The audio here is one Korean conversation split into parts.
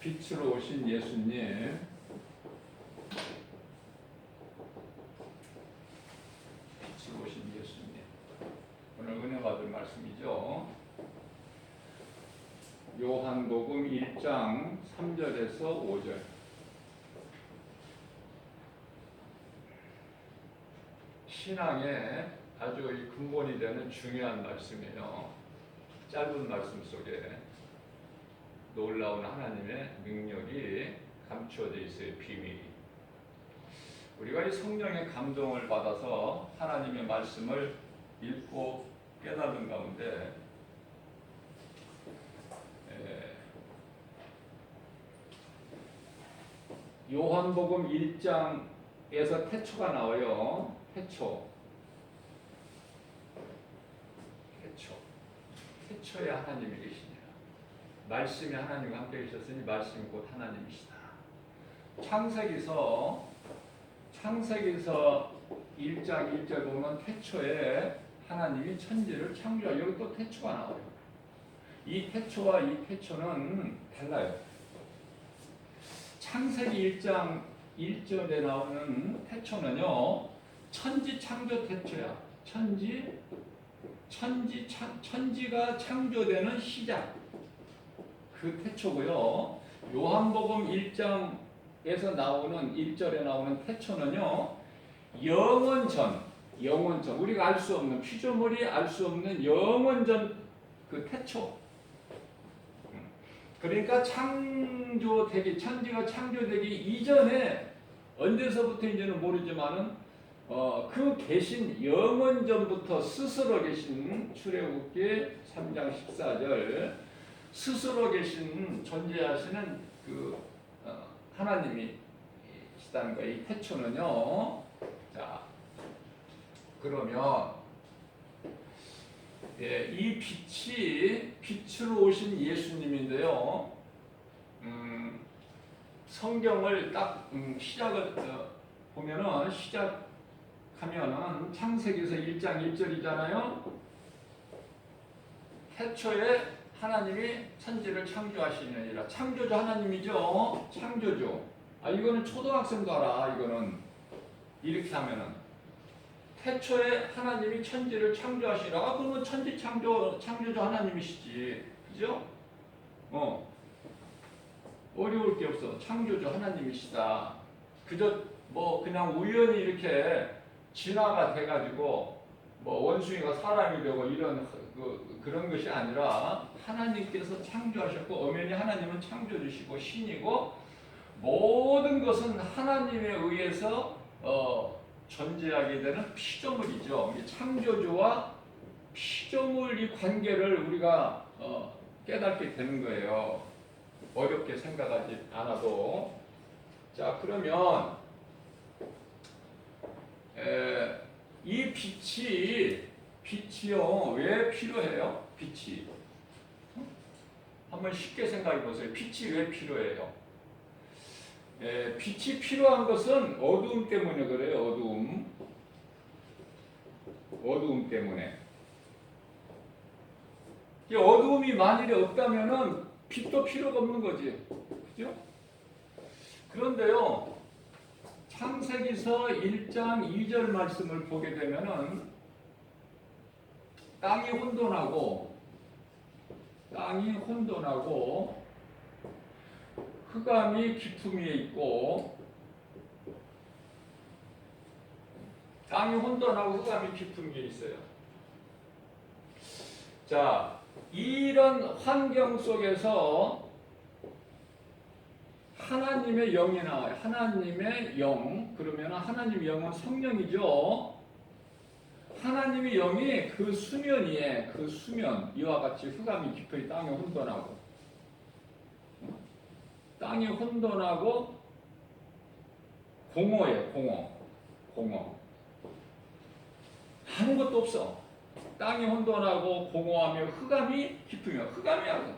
빛으로 오신 예수님, 빛으로 오신 예수님. 오늘 은혜 받을 말씀이죠. 요한복음 1장 3절에서 5절. 신앙의 아주 근본이 되는 중요한 말씀이에요. 짧은 말씀 속에 놀라운 하나님의 능력이 감추어져 있어요. 비밀이. 우리가 이 성령의 감동을 받아서 하나님의 말씀을 읽고 깨닫는 가운데 요한복음 1장에서 태초가 나와요. 태초에 하나님이 계시니라. 말씀이 하나님과 함께 계셨으니 말씀이 곧 하나님이시다. 창세기서 1장 1절 보면 태초에 하나님이 천지를 창조하여, 여기 또 태초가 나와요. 이 태초와 이 태초는 달라요. 창세기 1장 1절에 나오는 태초는요, 천지 창조 태초야. 천지가 창조되는 시작, 그 태초고요. 요한복음 1장에서 나오는 1절에 나오는 태초는요, 영원전, 우리가 알 수 없는, 피조물이 알 수 없는 영원전 그 태초. 그러니까 천지가 창조되기 이전에, 언제서부터 인지는 모르지만은 그 계신 영원전부터 스스로 계신, 출애굽기 3장 14절, 스스로 계신 존재하시는 그 하나님이시다는 거예요. 이 태초는요. 자, 그러면 이 빛이 빛으로 오신 예수님인데요. 성경을 딱 시작을 보면은, 시작하면은 창세기에서 1장 1절이잖아요. 태초에 하나님이 천지를 창조하시느니라. 창조주 하나님이죠. 창조주. 이거는 초등학생도 알아. 이거는 이렇게 하면은 태초에 하나님이 천지를 창조하시라. 그러면 천지 창조주 하나님이시지, 그죠? 어려울 게 없어. 창조주 하나님이시다. 그저 그냥 우연히 이렇게 진화가 돼가지고 원숭이가 사람이 되고 이런 그런 것이 아니라 하나님께서 창조하셨고, 엄연히 하나님은 창조주시고 신이고, 모든 것은 하나님에 의해서 존재하게 되는 피조물이죠. 창조주와 피조물 이 관계를 우리가 깨닫게 되는 거예요. 어렵게 생각하지 않아도. 자, 그러면 이 빛이요, 왜 필요해요? 빛이. 한번 쉽게 생각해 보세요. 빛이 왜 필요해요? 빛이 필요한 것은 어두움 때문에 그래요. 어두움 때문에. 이 어두움이 만일에 없다면은 빛도 필요가 없는 거지, 그죠? 그런데요, 창세기서 1장 2절 말씀을 보게 되면은 땅이 혼돈하고 흑암이 깊음 위에 있고, 땅이 혼돈하고 흑암이 깊음 위에 있어요. 자, 이런 환경 속에서 하나님의 영이 나와요. 하나님의 영. 그러면 하나님의 영은 성령이죠. 하나님의 영이 그 수면 위에, 이와 같이 흑암이 깊어요. 땅이 혼돈하고 공허예요. 공허. 아무것도 없어. 땅이 혼돈하고 공허하며 흑암이 깊으며, 흑암이야.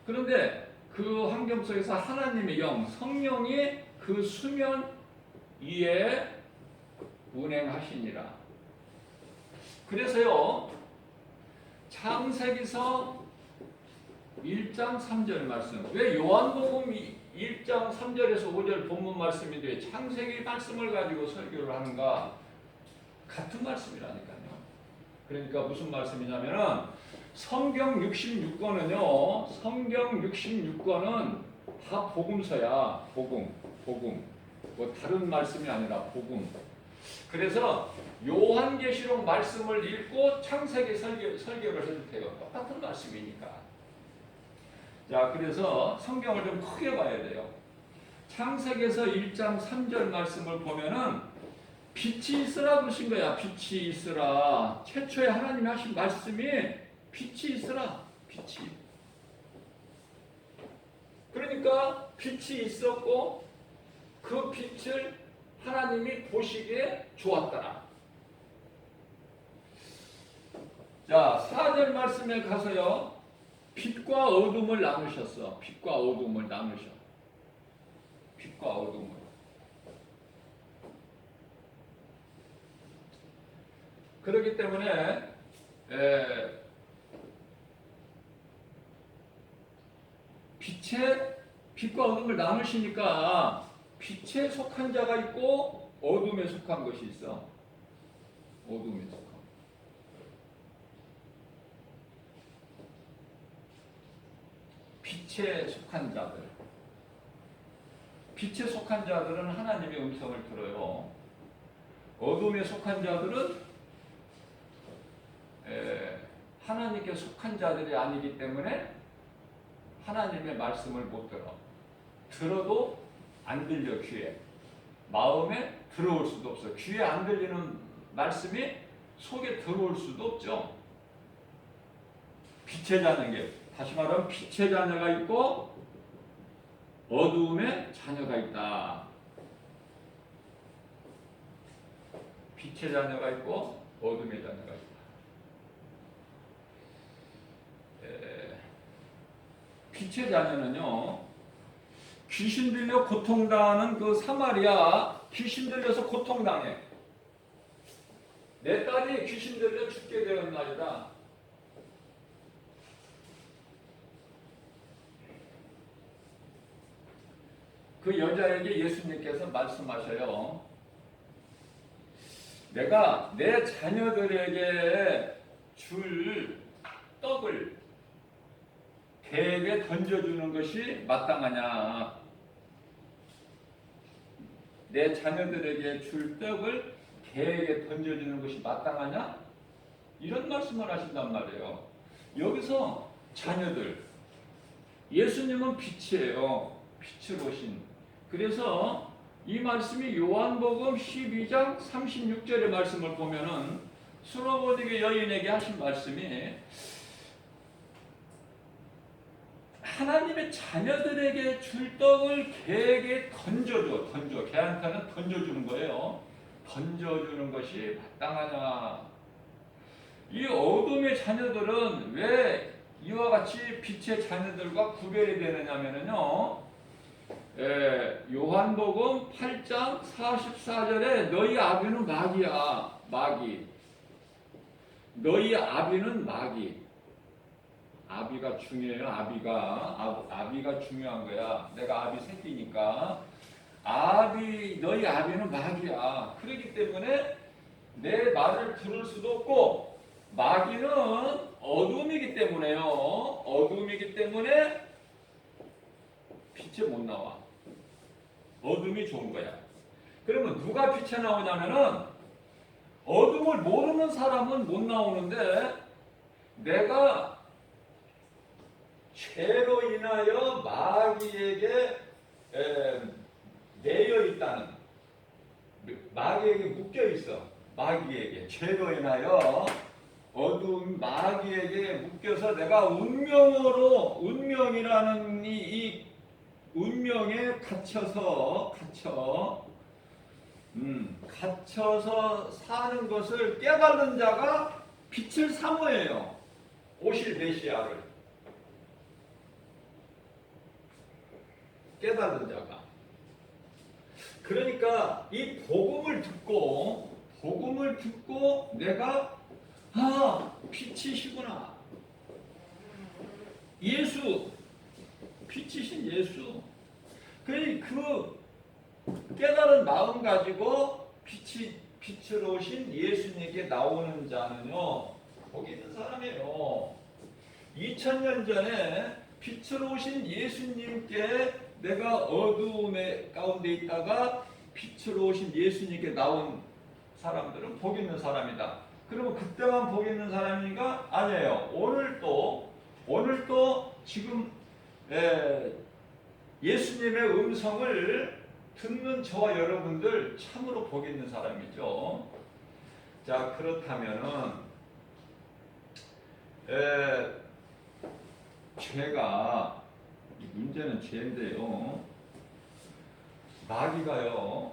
그런데 그 환경 속에서 하나님의 영, 성령이 그 수면 위에 운행하시니라. 그래서요, 창세기서 1장 3절 말씀. 왜 요한복음 1장 3절에서 5절 본문 말씀인데 창세기 말씀을 가지고 설교를 하는가? 같은 말씀이라니까요. 그러니까 무슨 말씀이냐면은 성경 66권은요. 성경 66권은 다 복음서야. 복음. 뭐 다른 말씀이 아니라 복음. 그래서 요한계시록 말씀을 읽고 창세기 설교를 해도 돼요. 똑같은 말씀이니까. 자, 그래서 성경을 좀 크게 봐야 돼요. 창세기에서 1장 3절 말씀을 보면은 빛이 있으라 그러신 거야. 빛이 있으라. 최초에 하나님이 하신 말씀이 빛이 있으라. 빛이. 그러니까 빛이 있었고 그 빛을 하나님이 보시기에 좋았더라. 자, 4절 말씀에 가서요. 빛과 어둠을 나누셨어. 빛과 어둠을 나누셔. 빛과 어둠을. 그렇기 때문에 빛과 어둠을 나누시니까 빛에 속한 자가 있고 어둠에 속한 것이 있어. 어둠에 속한. 빛에 속한 자들. 빛에 속한 자들은 하나님의 음성을 들어요. 어둠에 속한 자들은 하나님께 속한 자들이 아니기 때문에 하나님의 말씀을 못 들어. 들어도 안 들려 귀에. 마음에 들어올 수도 없어. 귀에 안 들리는 말씀이 속에 들어올 수도 없죠. 빛의 자녀에게, 다시 말하면 빛의 자녀가 있고 어두움의 자녀가 있다. 빛의 자녀가 있고 어둠의 자녀가 있다. 빛의 자녀는요, 귀신 들려 고통당하는 그 사마리아, 귀신 들려서 고통당해. 내 딸이 귀신 들려 죽게 되는 날이다. 그 여자에게 예수님께서 말씀하셔요. 내가 내 자녀들에게 줄 떡을 개에게 던져주는 것이 마땅하냐? 내 자녀들에게 줄 떡을 개에게 던져주는 것이 마땅하냐? 이런 말씀을 하신단 말이에요. 여기서 자녀들, 예수님은 빛이에요. 빛을 오신. 그래서 이 말씀이 요한복음 12장 36절의 말씀을 보면은 수로보니게 여인에게 하신 말씀이 하나님의 자녀들에게 줄 떡을 개에게 던져. 개한테는 던져주는 거예요. 던져주는 것이 마땅하냐. 이 어둠의 자녀들은 왜 이와 같이 빛의 자녀들과 구별이 되느냐면요. 요한복음 8장 44절에 너희 아비는 마귀야. 마귀. 너희 아비는 마귀. 아비가 중요해요. 아비가 중요한 거야. 내가 아비 새끼니까. 너희 아비는 마귀야. 그렇기 때문에 내 말을 들을 수도 없고, 마귀는 어둠이기 때문에요. 어둠이기 때문에 빛에 못 나와. 어둠이 좋은 거야. 그러면 누가 빛에 나오냐면은 어둠을 모르는 사람은 못 나오는데, 내가 죄로 인하여 마귀에게 매여 있다는, 마귀에게 묶여 있어. 마귀에게 죄로 인하여 어두운 마귀에게 묶여서 내가 운명이라는 이 운명에 갇혀서 사는 것을 깨달은 자가 빛을 사모해요. 오실 메시아를 깨달은 자가. 그러니까 이 복음을 듣고 내가 빛이시구나. 예수, 빛이신 예수. 그 깨달은 마음 가지고 빛으로 오신 예수님께 나오는 자는요, 복이 있는 사람이에요. 2000년 전에 빛으로 오신 예수님께 내가 어두움의 가운데 있다가 빛으로 오신 예수님께 나온 사람들은 복 있는 사람이다. 그러면 그때만 복 있는 사람인가? 아니에요. 오늘도 지금 예수님의 음성을 듣는 저와 여러분들 참으로 복 있는 사람이죠. 자, 그렇다면은 죄가, 문제는 죄인데요. 마귀가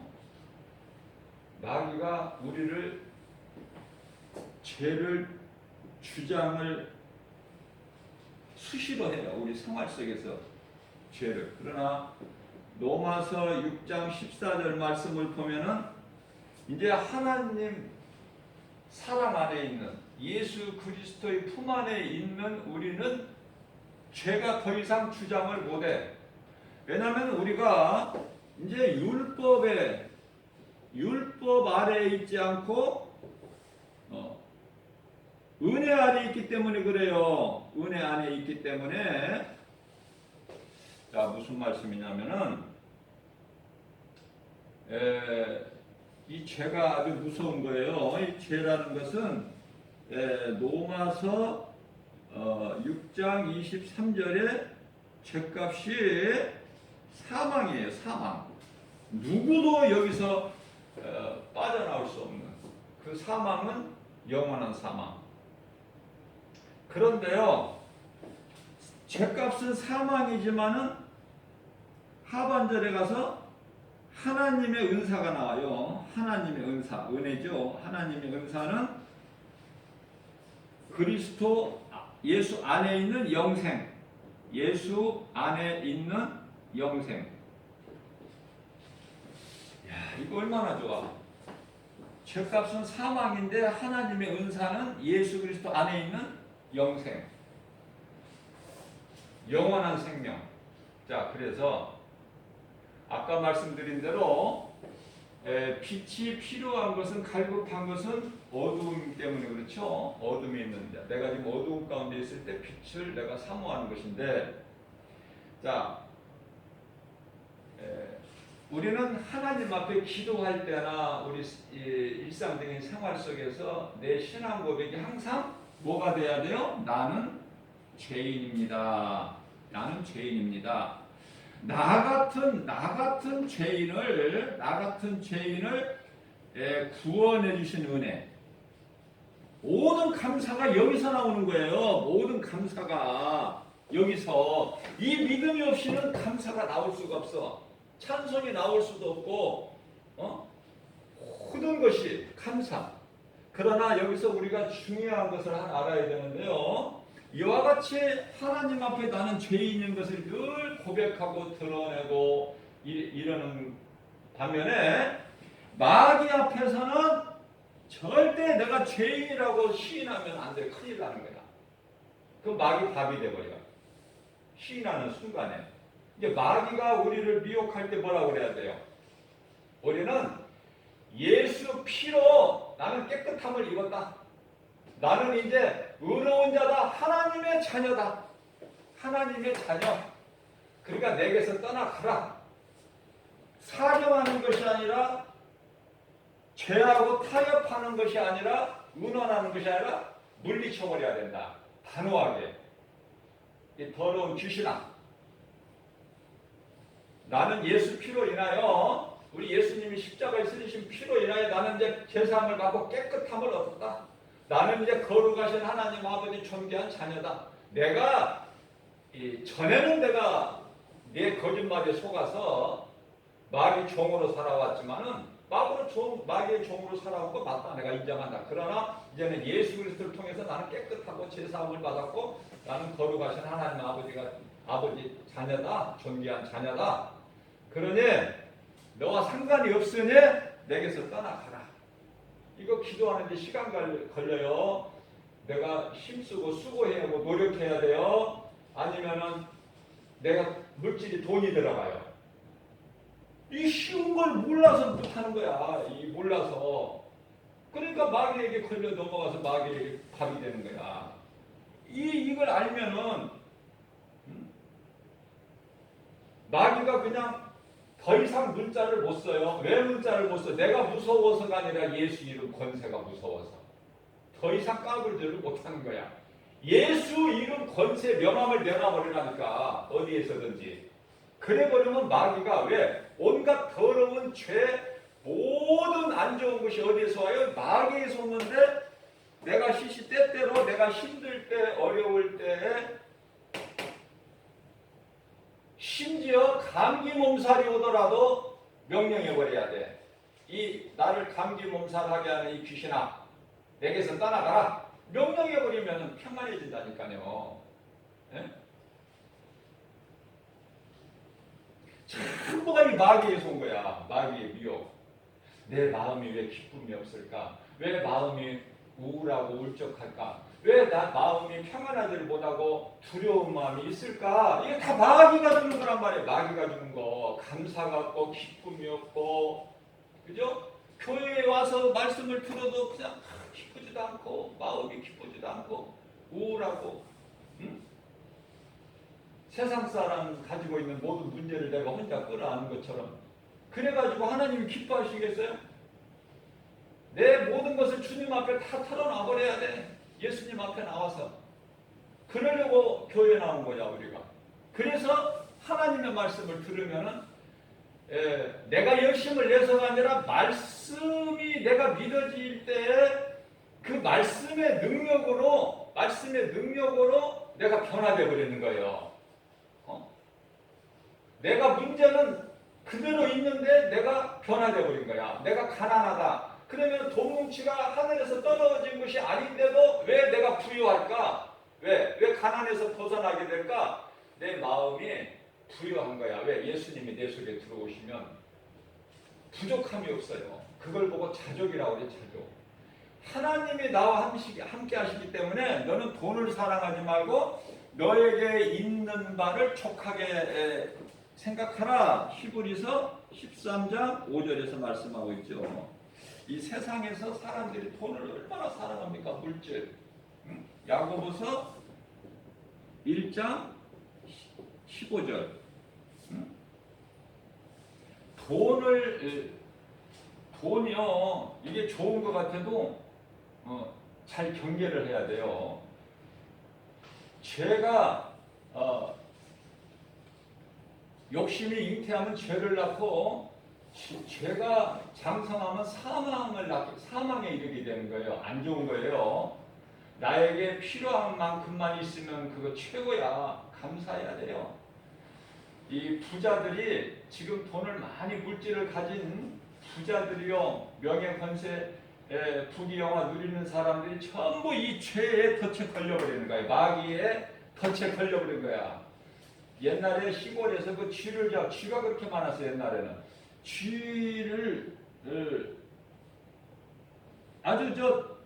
우리를 죄를 주장을 수시로 해요. 우리 생활 속에서 죄를. 그러나 로마서 6장 14절 말씀을 보면은 이제 하나님 사랑 안에 있는 예수 그리스도의 품 안에 있는 우리는 죄가 더 이상 주장을 못해. 왜냐하면 우리가 이제 율법 아래에 있지 않고 은혜 아래에 있기 때문에 그래요. 은혜 안에 있기 때문에. 자, 무슨 말씀이냐면은 이 죄가 아주 무서운 거예요. 이 죄라는 것은 로마서 6장 23절에 죄값이 사망이에요. 사망. 누구도 여기서 빠져나올 수 없는 그 사망은 영원한 사망. 그런데요, 죄값은 사망이지만은 하반절에 가서 하나님의 은사가 나와요. 하나님의 은사, 은혜죠. 하나님의 은사는 그리스도 예수 안에 있는 영생, 예수 안에 있는 영생. 야, 이거 얼마나 좋아. 죄값은 사망인데 하나님의 은사는 예수 그리스도 안에 있는 영생, 영원한 생명. 자, 그래서 아까 말씀드린 대로 빛이 필요한 것은, 갈급한 것은 어두움 때문에 그렇죠. 어둠이 있는데 내가 지금 어두움 가운데 있을 때 빛을 내가 사모하는 것인데, 자, 우리는 하나님 앞에 기도할 때나 우리 일상적인 생활 속에서 내 신앙 고백이 항상 뭐가 돼야 돼요? 나는 죄인입니다. 나는 죄인입니다. 나 같은 죄인을 구원해 주신 은혜. 모든 감사가 여기서 나오는 거예요. 모든 감사가 여기서. 이 믿음이 없이는 감사가 나올 수가 없어. 찬송이 나올 수도 없고, 모든 것이 감사. 그러나 여기서 우리가 중요한 것을 하나 알아야 되는데요. 이와 같이 하나님 앞에 나는 죄인인 것을 늘 고백하고 드러내고 이러는 반면에, 마귀 앞에서는 절대 내가 죄인이라고 시인하면 안 돼. 큰일 나는 거야. 그 마귀 밥이 돼버려. 시인하는 순간에. 이제 마귀가 우리를 미혹할 때 뭐라고 그래야 돼요? 우리는 예수 피로 나는 깨끗함을 입었다. 나는 이제 의로운 자다. 하나님의 자녀다. 하나님의 자녀. 그러니까 내게서 떠나가라. 사령하는 것이 아니라, 죄하고 타협하는 것이 아니라, 은원하는 것이 아니라 물리쳐버려야 된다. 단호하게. 이 더러운 귀신아, 나는 예수 피로 인하여, 우리 예수님이 십자가에 쓰신 피로 인하여 나는 이제 제사함을 받고 깨끗함을 얻었다. 나는 이제 거룩하신 하나님 아버지 존귀한 자녀다. 내가 전에는 내가 내 거짓말에 속아서 마귀 종으로 살아왔지만은 마귀의 종으로 살아온 거 맞다. 내가 인정한다. 그러나 이제는 예수 그리스도를 통해서 나는 깨끗하고 제사함을 받았고 나는 거룩하신 하나님 아버지 자녀다. 존귀한 자녀다. 그러니 너와 상관이 없으니 내게서 떠나가라. 이거 기도하는데 시간 걸려요. 내가 힘쓰고 수고해야 하고 노력해야 돼요. 아니면은 내가 물질이 돈이 들어가요. 이 쉬운 걸 몰라서 못하는 거야. 이 몰라서. 그러니까 마귀에게 걸려 넘어가서 마귀에게 밥이 되는 거야. 이걸 알면은 마귀가 그냥 더 이상 문자를 못 써요. 왜 문자를 못 써? 내가 무서워서가 아니라 예수 이름 권세가 무서워서. 더 이상 까불지를 못하는 거야. 예수 이름 권세 명함을 내놔버리라니까 어디에서든지. 그래버리면 마귀가 왜? 온갖 더러운 죄 모든 안 좋은 것이 어디에서 와요? 마귀에서 오는데 내가 시시때때로 내가 힘들 때 어려울 때에 심지어 감기 몸살이 오더라도 명령해버려야 돼. 이 나를 감기 몸살하게 하는 이 귀신아 내게서 떠나가라. 명령해버리면 평안해진다니까요. 예? 전부가 이 마귀에서 온 거야. 마귀의 미혹. 내 마음이 왜 기쁨이 없을까? 왜 마음이 우울하고 울적할까? 왜 나 마음이 평안하지를 못하고 두려운 마음이 있을까? 이게 다 마귀가 주는 거란 말이에요. 마귀가 주는 거. 감사가 없고 기쁨이 없고, 그죠? 교회에 와서 말씀을 들어도 그냥 기쁘지도 않고 마음이 기쁘지도 않고 우울하고, 응? 세상 사람 가지고 있는 모든 문제를 내가 혼자 끌어안는 것처럼. 그래가지고 하나님이 기뻐하시겠어요? 내 모든 것을 주님 앞에 다 털어놔 버려야 돼. 예수님 앞에 나와서. 그러려고 교회에 나온 거야 우리가. 그래서 하나님의 말씀을 들으면은 내가 열심을 내서가 아니라 말씀이 내가 믿어질 때에 그 말씀의 능력으로 내가 변화되어 버리는 거예요. 내가 문제는 그대로 있는데 내가 변화되어 버린 거야. 내가 가난하다. 그러면 돈 뭉치가 하늘에서 떨어진 것이 아닌데도 왜 내가 부유할까? 왜 가난에서 벗어나게 될까? 내 마음이 부유한 거야. 왜? 예수님이 내 속에 들어오시면 부족함이 없어요. 그걸 보고 자족이라고 그래, 자족. 하나님이 나와 함께 하시기 때문에 너는 돈을 사랑하지 말고 너에게 있는 바를 족하게 생각하라. 히브리서 13장 5절에서 말씀하고 있죠. 이 세상에서 사람들이 돈을 얼마나 사랑합니까? 물질. 야고보서 1장 15절. 돈이요, 이게 좋은 것 같아도 잘 경계를 해야 돼요. 죄가 욕심이 잉태하면 죄를 낳고 죄가 장성하면 사망에 이르게 되는 거예요. 안 좋은 거예요. 나에게 필요한 만큼만 있으면 그거 최고야. 감사해야 돼요. 이 부자들이 지금 돈을 많이 물질을 가진 부자들이요, 명예 권세 부귀영화 누리는 사람들이 전부 이 죄에 덫에 걸려버리는 거예요. 마귀에 덫에 걸려버린 거야. 옛날에 시골에서 그 쥐가 그렇게 많았어요. 옛날에는 쥐를 아주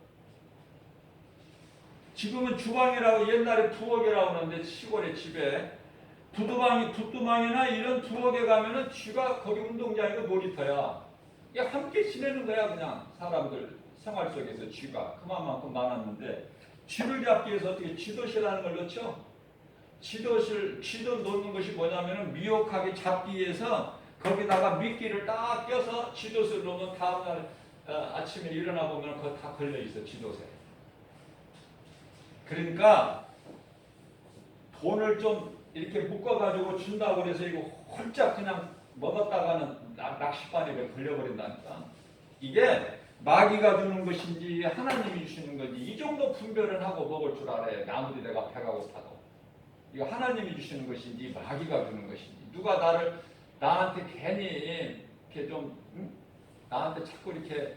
지금은 주방이라고 옛날에 부엌이라고 하는데 시골의 집에 부뚜방이나 이런 부엌에 가면은 쥐가 거기 운동장이고 놀이터야. 이게 함께 지내는 거야. 그냥 사람들 생활 속에서 쥐가 그만큼 많았는데 쥐를 잡기 위해서 어떻게 쥐도시라는 걸 넣죠? 쥐도 놓는 것이 뭐냐면은 미혹하게 잡기 위해서 거기다가 미끼를 딱 껴서 쥐도를 놓으면 다음날 아침에 일어나 보면 그거 다 걸려 있어. 쥐도새. 그러니까 돈을 좀 이렇게 묶어가지고 준다고 그래서 이거 홀짝 그냥 먹었다가는 낚싯바늘에 걸려버린다니까. 이게 마귀가 주는 것인지 하나님이 주시는 건지 이 정도 분별은 하고 먹을 줄 알아야 돼. 아무리 내가 배가 고파도. 이거 하나님이 주시는 것인지 마귀가 주는 것인지. 누가 나한테 괜히 이렇게 좀 나한테 자꾸 이렇게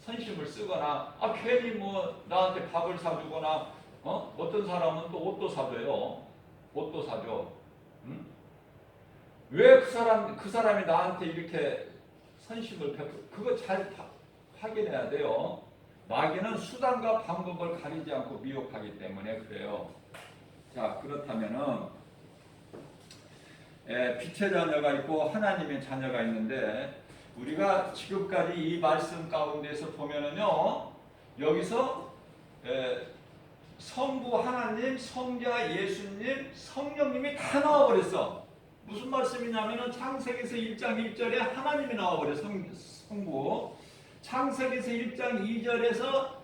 선심을 쓰거나 괜히 뭐 나한테 밥을 사주거나 어떤 사람은 또 옷도 사줘요. 옷도 사줘. 왜 그 사람이 나한테 이렇게 선심을 그거 잘 확인해야 돼요. 마귀는 수단과 방법을 가리지 않고 미혹하기 때문에 그래요. 자, 그렇다면은 빛의 자녀가 있고 하나님의 자녀가 있는데 우리가 지금까지 이 말씀 가운데서 보면은요, 여기서 성부 하나님, 성자 예수님, 성령님이 다 나와버렸어. 무슨 말씀이냐면은 창세기에서 1장 1절에 하나님이 나와버려. 성부. 창세기에서 1장 2절에서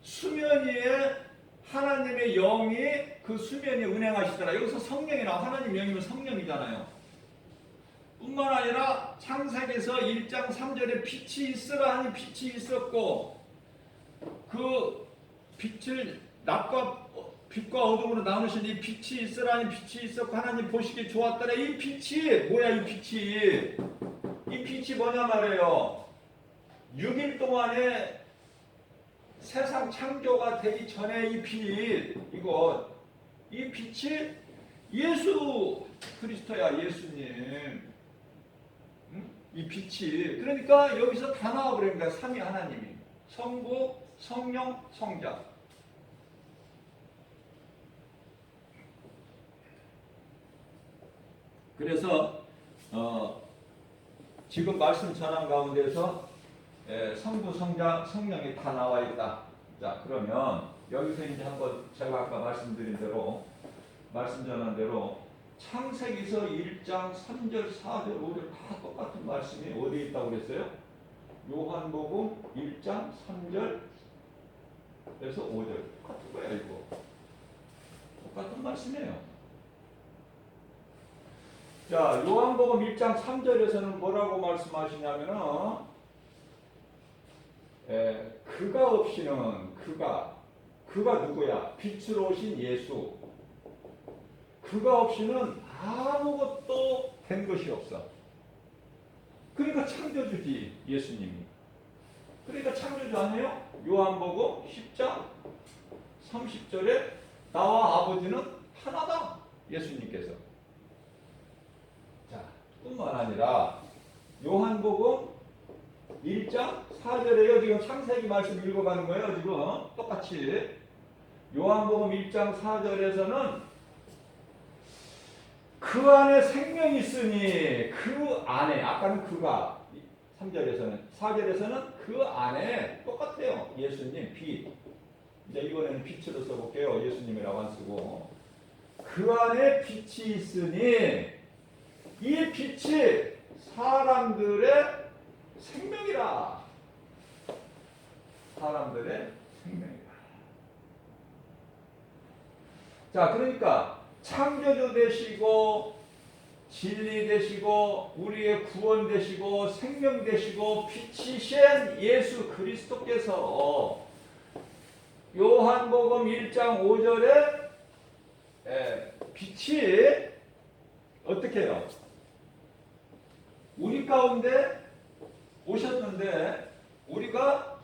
수면 위에 하나님의 영이 그 수면에 운행하시더라. 여기서 성령이 나와. 하나님 영이면 성령이잖아요. 뿐만 아니라 창세기에서 1장 3절에 빛이 있으라 하니 빛이 있었고, 그 빛을 빛과 어둠으로 나누시니 빛이 있으라 하니 빛이 있었고 하나님 보시기에 좋았더라. 이 빛이 뭐야? 이 빛이 뭐냐 말이에요. 6일 동안에 세상 창조가 되기 전에 이 빛, 이 빛이 예수 그리스도야. 예수님. 이 빛이, 그러니까 여기서 다 나와버린 거야. 삼위 하나님이. 성부, 성령, 성자. 그래서 지금 말씀 전한 가운데서 성부, 성자, 성령이 다 나와 있다. 자, 그러면 여기서 이제 한번 제가 아까 말씀드린 대로, 말씀 전한 대로 창세기서 1장 3절, 4절, 5절 다 똑같은 말씀이 어디에 있다고 그랬어요? 요한복음 1장 3절에서 5절. 똑같은 거야, 이거. 똑같은 말씀이에요. 자, 요한복음 1장 3절에서는 뭐라고 말씀하시냐면은, 그가 없이는, 그가 누구야? 빛으로 오신 예수. 그가 없이는 아무것도 된 것이 없어. 그러니까 창조주지, 예수님이. 그러니까 창조주 아니에요? 요한복음 10장 30절에 나와 아버지는 하나다. 예수님께서. 자, 뿐만 아니라 요한복음 1장 4절에요. 지금 창세기 말씀 읽어가는 거예요. 지금 똑같이. 요한복음 1장 4절에서는 그 안에 생명이 있으니 그 안에, 아까는 그가 3절에서는, 4절에서는 그 안에 똑같아요. 예수님, 빛. 이제 이번에는 빛으로 써볼게요. 예수님이라고 안 쓰고. 그 안에 빛이 있으니 이 빛이 사람들의 생명이라. 사람들의 생명이라. 자, 그러니까 창조주 되시고 진리 되시고 우리의 구원 되시고 생명 되시고 빛이신 예수 그리스도께서 요한복음 1장 5절에 빛이 어떻게 해요? 우리 가운데 오셨는데 우리가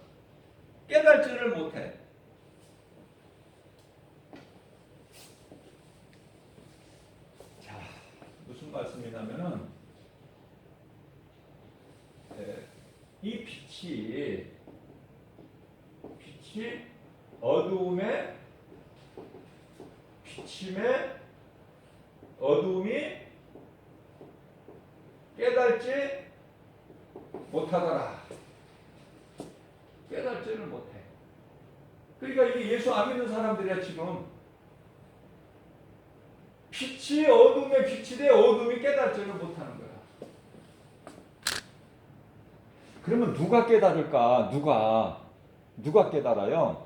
깨달지를 못해. 자, 무슨 말씀이냐면은 이 빛이 어두움에 비침에 어두움이 깨달지 못하더라. 깨달지를 못해. 그러니까 이게 예수 안 믿는 사람들이야. 지금 빛이 어둠에 빛이 돼 어둠이 깨달지를 못하는 거야. 그러면 누가 깨달을까? 누가 깨달아요?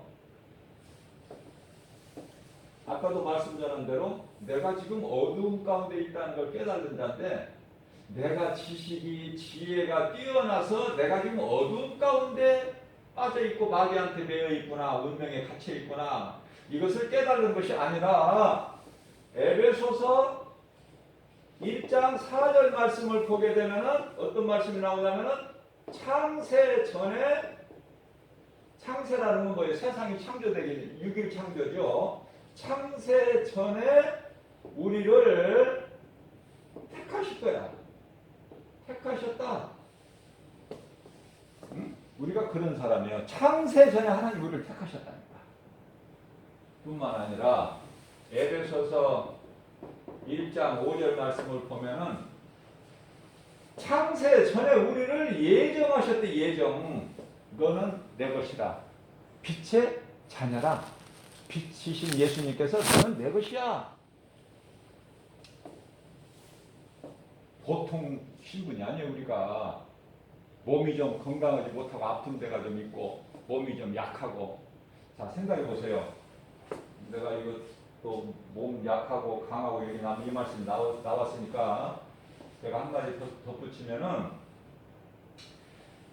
아까도 말씀드린 대로 내가 지금 어두움 가운데 있다는 걸 깨달는 자인데, 내가 지식이 지혜가 뛰어나서 내가 지금 어두움 가운데 빠져있고 마귀한테 매여있구나, 운명에 갇혀있구나, 이것을 깨달는 것이 아니라 에베소서 1장 4절 말씀을 보게 되면은 어떤 말씀이 나오냐면은 창세 전에, 창세라는 건 뭐예요? 세상이 창조되기 6일 창조죠. 창세 전에 우리를 택하실 거야. 택하셨다. 응? 우리가 그런 사람이에요. 창세 전에 하나님 우리를 택하셨다니까. 뿐만 아니라 에베소서 1장 5절 말씀을 보면은 창세 전에 우리를 예정하셨대. 예정. 너는 내 것이라. 빛의 자녀라. 빛이신 예수님께서 너는 내 것이야. 보통 신분이 아니에요. 우리가 몸이 좀 건강하지 못하고 아픈 데가 좀 있고 몸이 좀 약하고. 자, 생각해 보세요. 내가 이거 또 몸 약하고 강하고 여기 이 말씀 나왔으니까 제가 한 가지 덧붙이면은,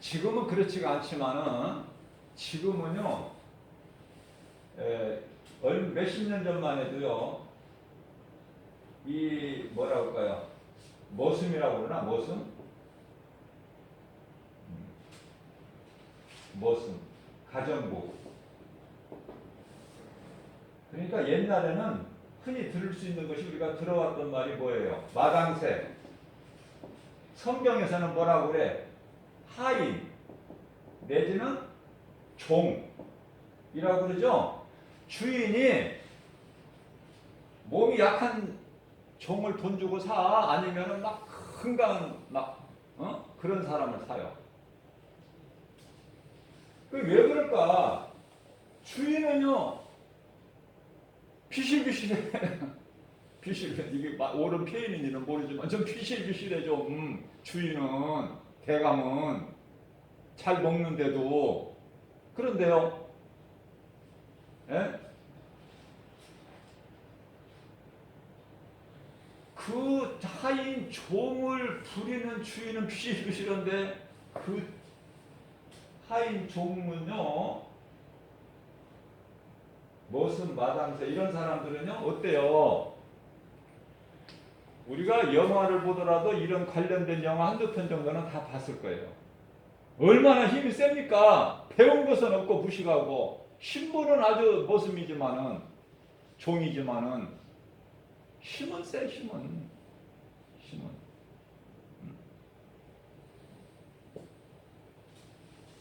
지금은 그렇지가 않지만은 지금은요 몇십 년 전만 해도요 이 뭐라 그럴까요? 머슴이라고 그러나? 머슴 가정부. 그러니까 옛날에는 흔히 들을 수 있는 것이, 우리가 들어왔던 말이 뭐예요? 마당새. 성경에서는 뭐라고 그래? 하인 내지는 종이라고 그러죠. 주인이 몸이 약한 종을 돈 주고 사, 아니면은 막 건강 그런 사람을 사요. 그 왜 그럴까? 주인은요 비실비실해. 비실해. 이게 옳은 표현인지는 모르지만 좀 비실비실해 좀. 주인은, 대감은 잘 먹는데도. 그런데요, 예? 그 하인 종을 부리는 주인은 비실비실한데, 그 하인 종은요, 머슴, 마당새 이런 사람들은요 어때요? 우리가 영화를 보더라도 이런 관련된 영화 한두 편 정도는 다 봤을 거예요. 얼마나 힘이 셉니까? 배운 것은 없고 무식하고, 신분은 아주 머슴이지만은, 종이지만은 힘은 세. 힘은.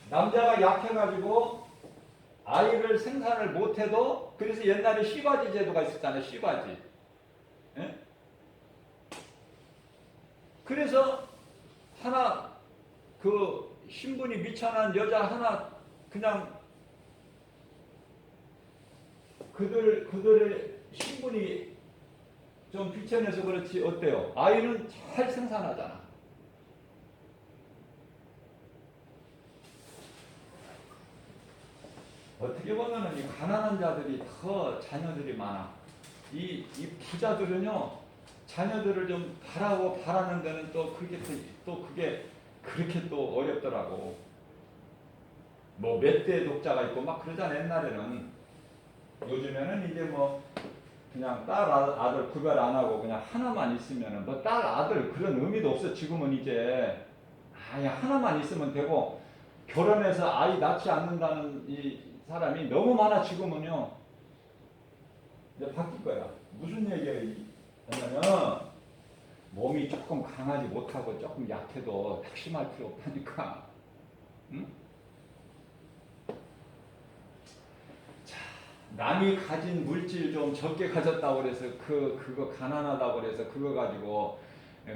남자가 약해가지고 아이를 생산을 못해도, 그래서 옛날에 시바지 제도가 있었잖아요. 시바지. 예? 그래서 하나 그 신분이 미천한 여자 하나 그냥 그들의 신분이 좀 비천해서 그렇지 어때요? 아이는 잘 생산하잖아. 어떻게 보면은 이 가난한 자들이 더 자녀들이 많아. 이 부자들은요 자녀들을 좀 바라는 데는 또 그게 그렇게 또 어렵더라고. 뭐 몇 대 독자가 있고 막 그러잖아 옛날에는. 요즘에는 이제 뭐 그냥 딸 아들 구별 안 하고 그냥 하나만 있으면은, 뭐 딸 아들 그런 의미도 없어. 지금은 이제 아예 하나만 있으면 되고, 결혼해서 아이 낳지 않는다는 이 사람이 너무 많아. 지금은요. 이제 바뀔 거야. 무슨 얘기냐면, 몸이 조금 강하지 못하고 조금 약해도 낙심할 필요 없다니까. 응? 자, 남이 가진 물질 좀 적게 가졌다고 그래서 그거 가난하다고 그래서 그거 가지고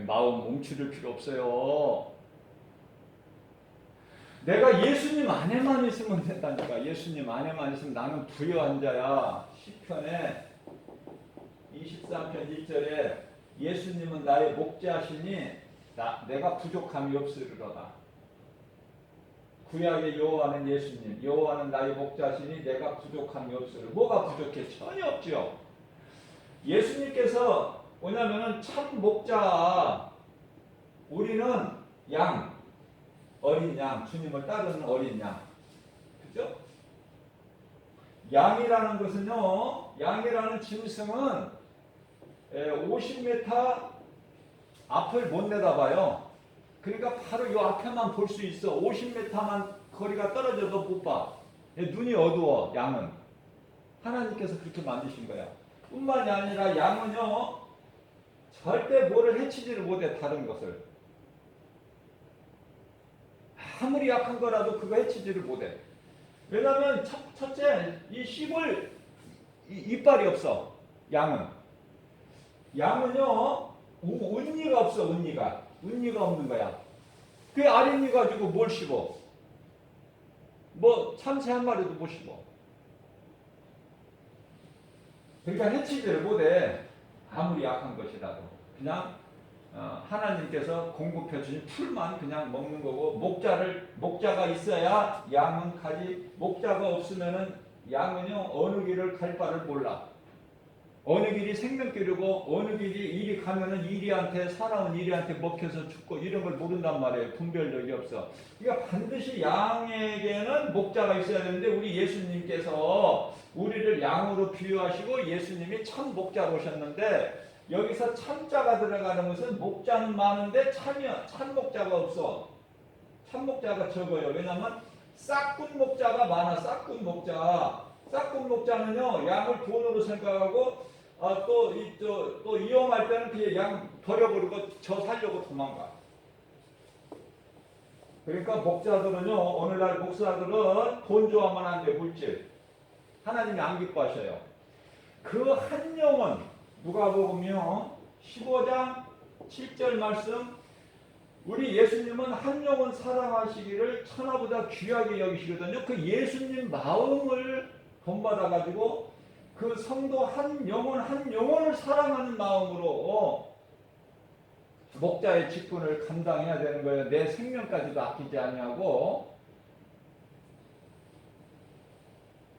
마음 뭉치를 필요 없어요. 내가 예수님 안에만 있으면 된다니까. 예수님 안에만 있으면 나는 부유한 자야. 시편에 23편 1절에 예수님은 나의 목자시니 내가 부족함이 없으리로다. 구약의 여호와는 예수님, 여호와는 나의 목자시니 내가 부족함이 없으리로다. 뭐가 부족해? 전혀 없죠. 예수님께서 뭐냐면은 참 목자. 우리는 양, 어린 양, 주님을 따르는 어린 양. 그죠? 양이라는 것은요, 양이라는 짐승은 50m 앞을 못 내다봐요. 그러니까 바로 이 앞에만 볼 수 있어. 50m만 거리가 떨어져도 못 봐. 눈이 어두워. 양은 하나님께서 그렇게 만드신 거야. 뿐만이 아니라 양은요 절대 뭐를 해치지를 못해. 다른 것을 아무리 약한 거라도 그거 해치지를 못해. 왜냐하면 첫째 이 씹을 이빨이 없어. 양은요 운니가 없어. 운니가 없는 거야. 그 아랫니 가지고 뭘 씹어? 뭐 참새 한 마리도 못 씹어. 그러니까 해치지를 못해. 아무리 약한 것이라도 그냥 하나님께서 공급해 주신 풀만 그냥 먹는 거고, 목자가 있어야 양은 가지. 목자가 없으면은 양은요 어느 길을 갈 바를 몰라. 어느 길이 생명길이고 어느 길이 이리 가면은 이리한테 살아온 이리한테 먹혀서 죽고 이런 걸 모른단 말이에요. 분별력이 없어. 그러니까 반드시 양에게는 목자가 있어야 되는데, 우리 예수님께서 우리를 양으로 비유하시고 예수님이 참 목자로 오셨는데, 여기서 참자가 들어가는 것은 목자는 많은데 참 목자가 없어. 참 목자가 적어요. 왜냐하면 싹군 목자가 많아. 싹군 목자는요 양을 돈으로 생각하고 또 위험할 때는 그냥 양 버려버리고 저 살려고 도망가. 그러니까 목자들은요, 오늘날 목사들은 돈 좋아하면 안 돼. 물질 하나님이 안 기뻐하셔요. 그 한 영혼, 누가복음요 15장 7절 말씀, 우리 예수님은 한 영혼 사랑하시기를 천하보다 귀하게 여기시거든요. 그 예수님 마음을 본받아 가지고 그 성도 한 영혼을 사랑하는 마음으로 목자의 직분을 감당해야 되는 거예요. 내 생명까지도 아끼지 아니하고.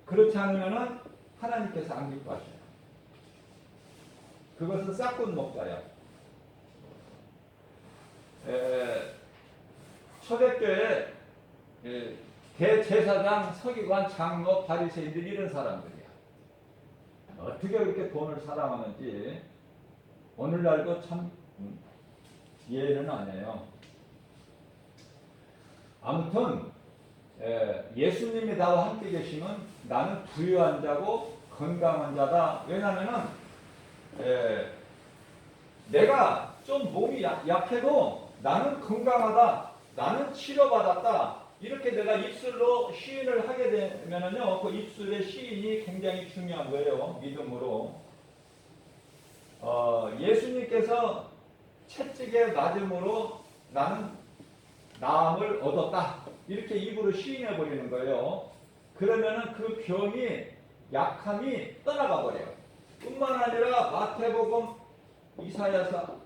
그렇지 않으면은 하나님께서 안 기뻐하셔요. 그것은 싹군 목자야. 초대교회 대제사장, 서기관, 장로, 바리새인들 이런 사람들이야. 어떻게 그렇게 돈을 사랑하는지 오늘날도 참 이해는 안 해요. 아무튼 예수님이 나와 함께 계시면 나는 부유한 자고 건강한 자다. 왜냐하면 내가 좀 몸이 약해도 나는 건강하다, 나는 치료받았다, 이렇게 내가 입술로 시인을 하게 되면은요, 그 입술의 시인이 굉장히 중요한 거예요. 믿음으로. 예수님께서 채찍에 맞음으로 나는 나음을 얻었다, 이렇게 입으로 시인해 버리는 거예요. 그러면은 그 병이, 약함이 떠나가 버려요. 뿐만 아니라 마태복음 이사야서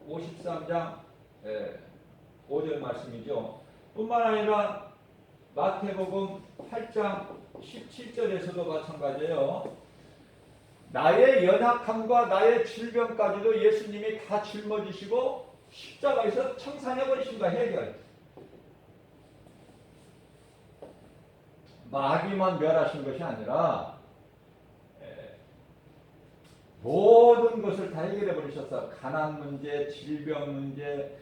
53장 5절 말씀이죠. 뿐만 아니라 마태복음 8장 17절에서도 마찬가지예요. 나의 연약함과 나의 질병까지도 예수님이 다 짊어지시고 십자가에서 청산해버리신 거야. 해결. 마귀만 멸하신 것이 아니라 모든 것을 다 해결해 버리셨어. 가난 문제, 질병 문제,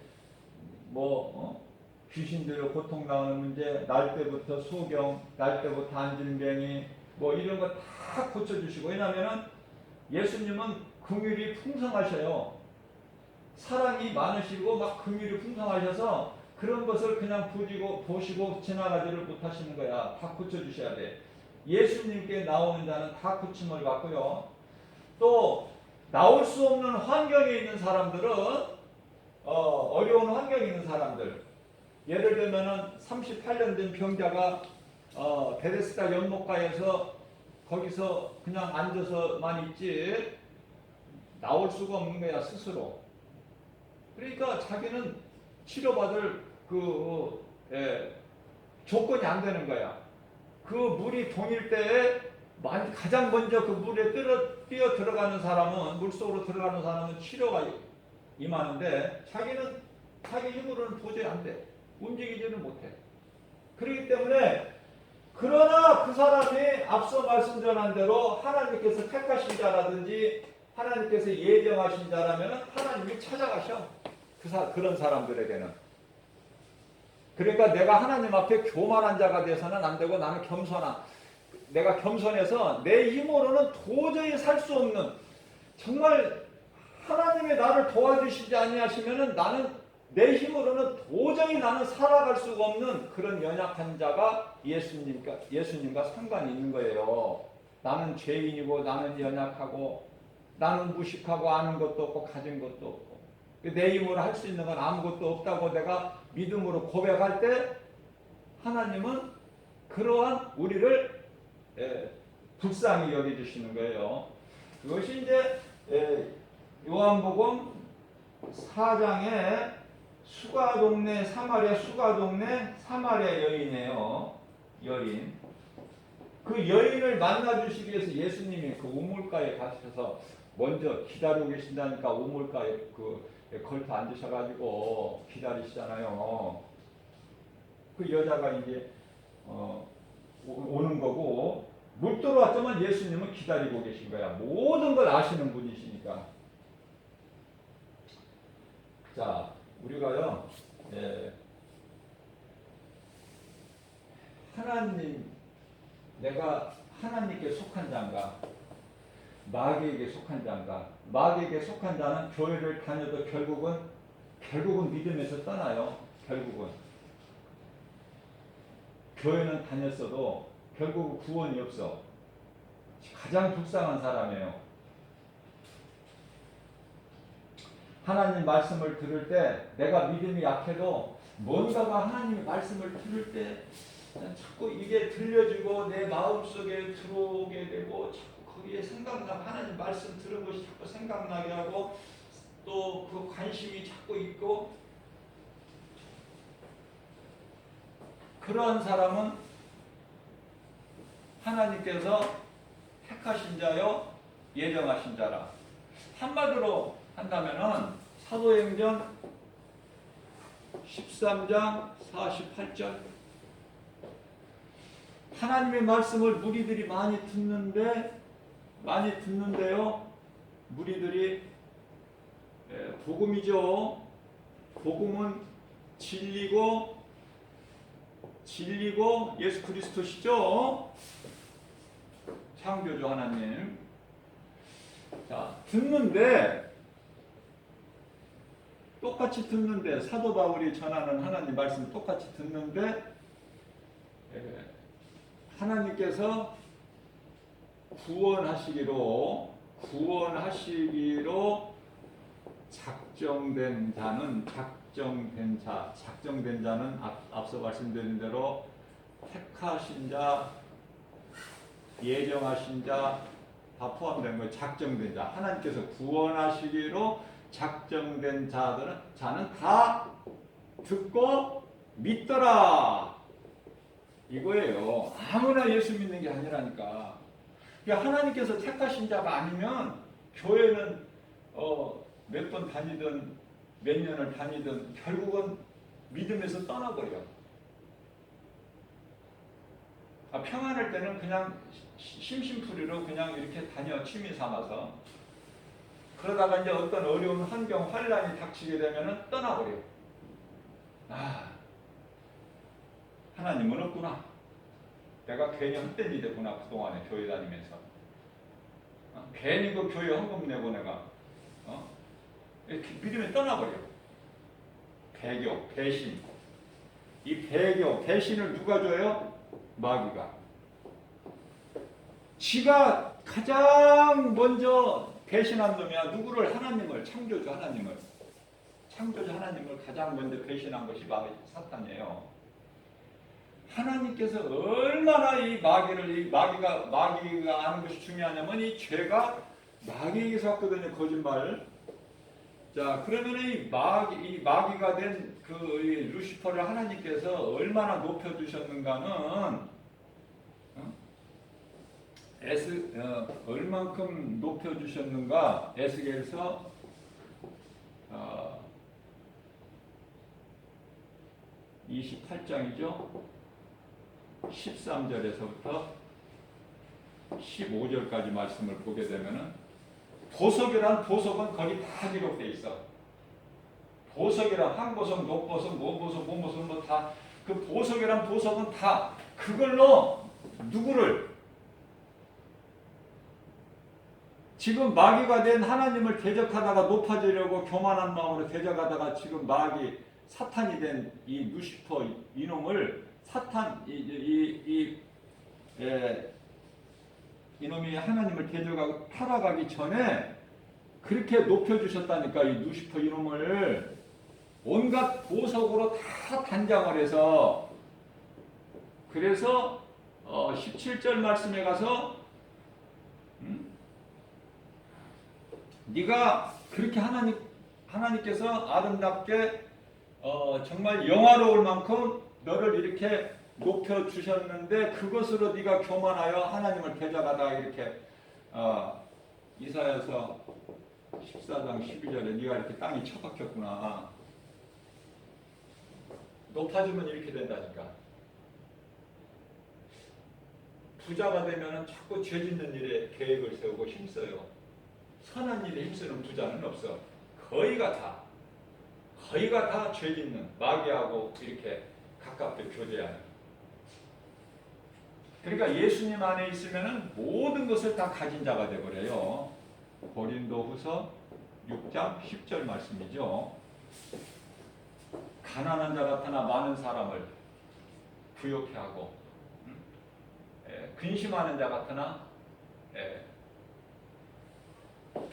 귀신들로 고통 나오는 문제, 날 때부터 소경, 날 때부터 안진병이 이런 거 다 고쳐주시고. 왜냐하면 예수님은 긍휼이 풍성하셔요. 사랑이 많으시고 막 긍휼이 풍성하셔서 그런 것을 그냥 보시고 지나가지를 못하시는 거야. 다 고쳐주셔야 돼. 예수님께 나오는 자는 다 고침을 받고요. 또 나올 수 없는 환경에 있는 사람들은 어려운 환경에 있는 사람들, 예를 들면은 38년 된 병자가 베데스다 연못가에서 거기서 그냥 앉아서만 있지 나올 수가 없는 거야, 스스로. 그러니까 자기는 치료받을 조건이 안 되는 거야. 그 물이 동일 때에 가장 먼저 그 물에 뛰어 들어가는 사람은, 물속으로 들어가는 사람은 치료가 임하는데 자기는 자기 힘으로는 도저히 안 돼. 움직이지는 못해. 그렇기 때문에, 그러나 그 사람이 앞서 말씀 전한 대로 하나님께서 택하신 자라든지 하나님께서 예정하신 자라면 하나님이 찾아가셔. 그런 사람들에게는. 그러니까 내가 하나님 앞에 교만한 자가 돼서는 안 되고, 나는 내가 겸손해서 내 힘으로는 도저히 살 수 없는, 정말 하나님이 나를 도와주시지 아니하시면은 나는 내 힘으로는 도저히 나는 살아갈 수가 없는 그런 연약한 자가 예수님과 상관이 있는 거예요. 나는 죄인이고 나는 연약하고 나는 무식하고 아는 것도 없고 가진 것도 없고 내 힘으로 할 수 있는 건 아무것도 없다고 내가 믿음으로 고백할 때 하나님은 그러한 우리를 불쌍히 여겨주시는 거예요. 그것이 이제 요한복음 4장에 수가동네 사마리아 수가동네 사마리아 여인이에요. 여인. 그 여인을 만나주시기 위해서 예수님이 그 우물가에 가셔서 먼저 기다리고 계신다니까 우물가에 그 걸터 앉으셔가지고 기다리시잖아요. 그 여자가 이제 오는 거고 못 들어왔지만 예수님은 기다리고 계신 거야. 모든 걸 아시는 분이시니까. 자, 우리가요, 하나님, 내가 하나님께 속한 자인가, 마귀에게 속한 자인가. 마귀에게 속한 자는 교회를 다녀도 결국은 믿음에서 떠나요. 결국은. 교회는 다녔어도 결국 구원이 없어. 가장 불쌍한 사람이에요. 하나님 말씀을 들을 때 내가 믿음이 약해도 뭔가가 하나님의 말씀을 들을 때 자꾸 이게 들려지고 내 마음속에 들어오게 되고 자꾸 거기에 하나님 말씀 들은 것이 자꾸 생각나게 하고 또 그 관심이 자꾸 있고 그러한 사람은 하나님께서 택하신 자요 예정하신 자라. 한마디로 한다면은 사도행전 13장 48절 하나님의 말씀을 무리들이 많이 듣는데요. 무리들이 복음이죠. 복음은 진리고 예수 그리스도시죠. 창조주 하나님. 자, 똑같이 듣는데 사도 바울이 전하는 하나님 말씀 똑같이 듣는데 하나님께서 구원하시기로 작정된 자는 앞서 말씀드린 대로 택하신 자, 예정하신 자 다 포함된 거예요. 작정된 자. 하나님께서 구원하시기로 작정된 자는 다 듣고 믿더라. 이거예요. 아무나 예수 믿는 게 아니라니까. 하나님께서 택하신 자가 아니면 교회는 몇 번 다니든 몇 년을 다니든 결국은 믿음에서 떠나버려. 평안할 때는 그냥 심심풀이로 그냥 이렇게 다녀 취미 삼아서 그러다가 이제 어떤 어려운 환경 환란이 닥치게 되면은 떠나버려. 하나님은 없구나. 내가 괜히 헛된 짓 했구나 그동안에 교회 다니면서. 괜히 그 교회 헌금 내고 내가 믿음에 떠나버려. 배교, 배신. 이 배신을 누가 줘요? 마귀가. 지가 가장 먼저 배신한 놈이야. 누구를? 하나님을, 창조주 하나님을 가장 먼저 배신한 것이 사탄이에요. 하나님께서 얼마나 이 마귀가 아는 것이 중요하냐면 이 죄가 마귀에게서 왔거든요. 거짓말. 자, 그러면 이 마귀가 된 그 루시퍼를 하나님께서 얼마나 높여주셨는가는 얼만큼 높여주셨는가 에스겔서 28장이죠. 13절에서부터 15절까지 말씀을 보게 되면은 보석이란 보석은 거기 다 기록되어 있어. 보석이란 황보석, 녹보석, 모보석, 몸보석 뭐 다 그 보석이란 보석은 다 그걸로 누구를 지금 마귀가 된 하나님을 대적하다가 높아지려고 교만한 마음으로 대적하다가 지금 사탄이 된 이 루시퍼 이놈을 이놈이 하나님을 대적하고 타락하기 전에 그렇게 높여주셨다니까. 이 루시퍼 이놈을 온갖 보석으로 다 단장을 해서. 그래서 17절 말씀에 가서 네가 그렇게 하나님께서 아름답게 정말 영화로울 만큼 너를 이렇게 높여주셨는데 그것으로 네가 교만하여 하나님을 대적하다. 이렇게 이사야서 14장 12절에 네가 이렇게 땅이 처박혔구나. 높아지면 이렇게 된다니까. 부자가 되면 자꾸 죄 짓는 일에 계획을 세우고 힘써요. 선한 일에 힘쓰는 부자는 없어. 거의가 다 죄 짓는, 마귀하고 이렇게 가깝게 교제하는. 그러니까 예수님 안에 있으면 모든 것을 다 가진 자가 되버려요. 고린도후서 6장 10절 말씀이죠. 가난한 자 같으나 많은 사람을 부욕해 하고, 근심하는 자 같으나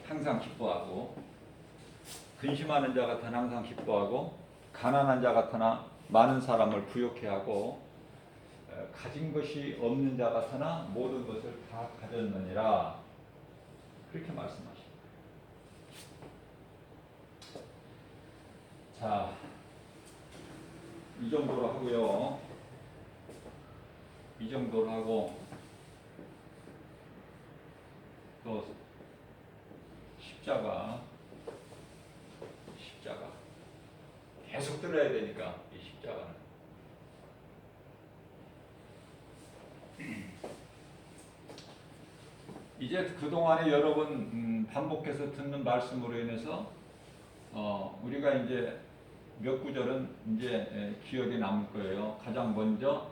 항상 기뻐하고, 근심하는 자 같으나 항상 기뻐하고, 가난한 자 같으나 많은 사람을 부욕해 하고, 가진 것이 없는 자 같으나 모든 것을 다 가졌느니라. 그렇게 말씀하십니다. 자, 이 정도로 하고요. 이 정도로 하고 또 십자가 계속 들어야 되니까 이 십자가는 이제 그동안에 여러 번 반복해서 듣는 말씀으로 인해서 우리가 이제 몇 구절은 이제 기억에 남을 거예요. 가장 먼저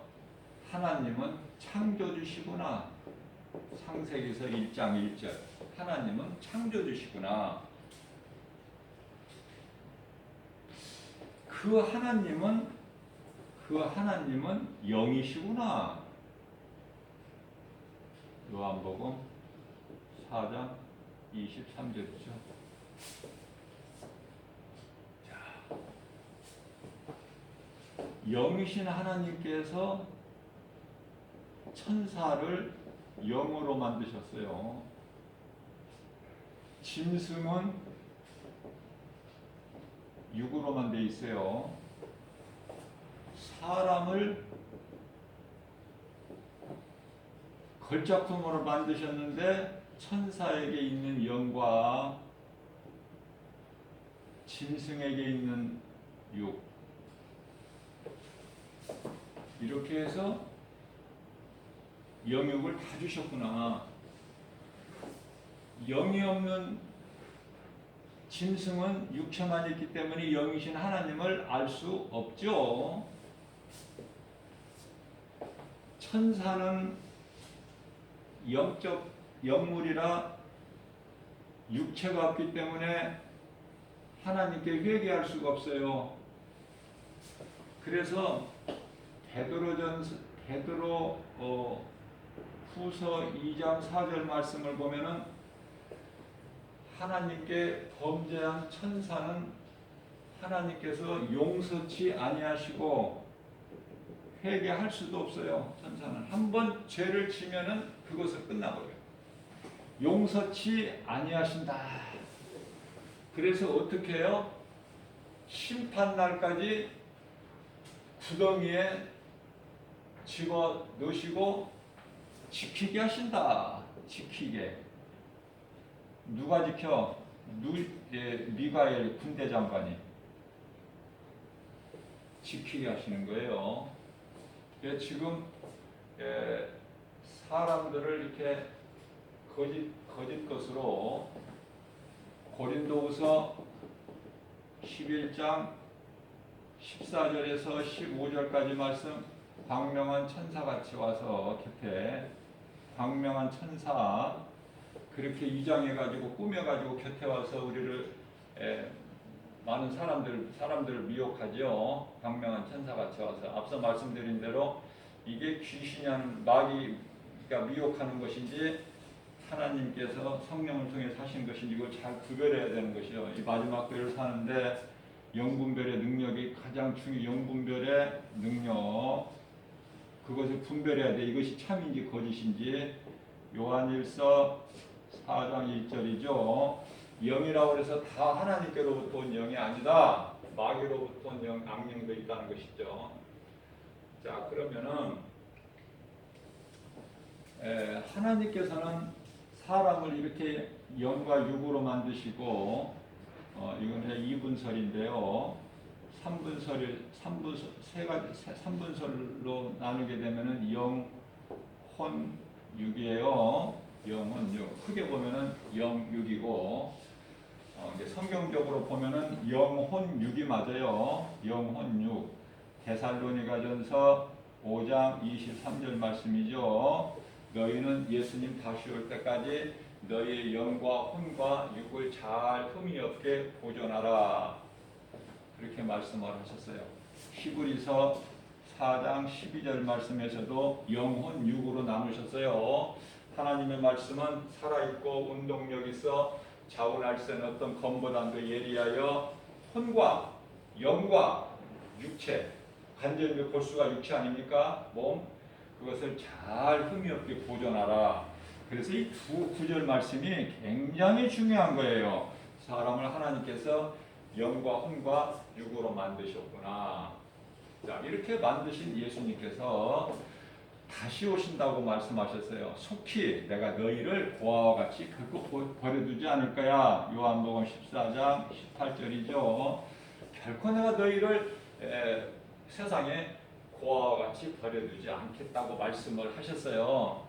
하나님은 창조주시구나. 창세기서 1장 1절. 하나님은 창조주시구나. 그 하나님은 영이시구나. 요한복음 4장 23절이죠. 자, 영이신 하나님께서 천사를 영으로 만드셨어요. 짐승은 육으로만 돼 있어요. 사람을 걸작품으로 만드셨는데 천사에게 있는 영과 짐승에게 있는 육, 이렇게 해서 영육을 다 주셨구나. 영이 없는 짐승은 육체만 있기 때문에 영이신 하나님을 알 수 없죠. 천사는 영적 영물이라 육체가 없기 때문에 하나님께 회개할 수가 없어요. 그래서 베드로 후서 2장 4절 말씀을 보면은 하나님께 범죄한 천사는 하나님께서 용서치 아니하시고 회개할 수도 없어요. 천사는 한 번 죄를 지면은 그것을 끝나버려요. 용서치 아니하신다. 그래서 어떻게 해요? 심판 날까지 구덩이에 집어 넣으시고 지키게 하신다. 지키게. 누가 지켜? 미가엘 군대 장관이 지키게 하시는 거예요. 지금 사람들을 이렇게 거짓 것으로 고린도후서 11장 14절에서 15절까지 말씀, 광명한 천사같이 와서 곁에, 광명한 천사 그렇게 위장해가지고 꾸며가지고 곁에 와서 우리를 많은 사람들을 미혹하죠. 광명한 천사같이 와서 앞서 말씀드린 대로 이게 귀신이 하는 마귀가 미혹하는 것인지 하나님께서 성령을 통해 사신 것이 이걸 잘 구별해야 되는 것이요. 이 마지막 때를 사는데 영분별의 능력이 가장 중요해. 영분별의 능력 그것을 분별해야 돼. 이것이 참인지 거짓인지. 요한일서 4장 1절이죠. 영이라고 해서 다 하나님께로부터 온 영이 아니다. 마귀로부터 온 영, 악령도 있다는 것이죠. 자, 그러면은 하나님께서는 사람을 이렇게 영과 육으로 만드시고 이건 이제 이분설인데요. 삼분설로 나누게 되면은 영, 혼, 육이에요. 영은 육. 크게 보면은 영, 육이고 성경적으로 보면은 영, 혼, 육이 맞아요. 영, 혼, 육. 데살로니가전서 5장 23절 말씀이죠. 너희는 예수님 다시 올 때까지 너희의 영과 혼과 육을 잘 흠이 없게 보존하라. 그렇게 말씀을 하셨어요. 히브리서 4장 12절 말씀에서도 영혼 육으로 나누셨어요. 하나님의 말씀은 살아있고 운동력 있어 자원할 센 어떤 검보다도 예리하여 혼과 영과 육체, 관절며 골수가 육체 아닙니까? 몸 그것을 잘 흠이 없게 보존하라. 그래서 이 두 구절 말씀이 굉장히 중요한 거예요. 사람을 하나님께서 영과 혼과 육으로 만드셨구나. 자, 이렇게 만드신 예수님께서 다시 오신다고 말씀하셨어요. 속히 내가 너희를 고아와 같이 결코 버려두지 않을 거야. 요한복음 14장 18절이죠. 결코 내가 너희를 세상에 고아와 같이 버려두지 않겠다고 말씀을 하셨어요.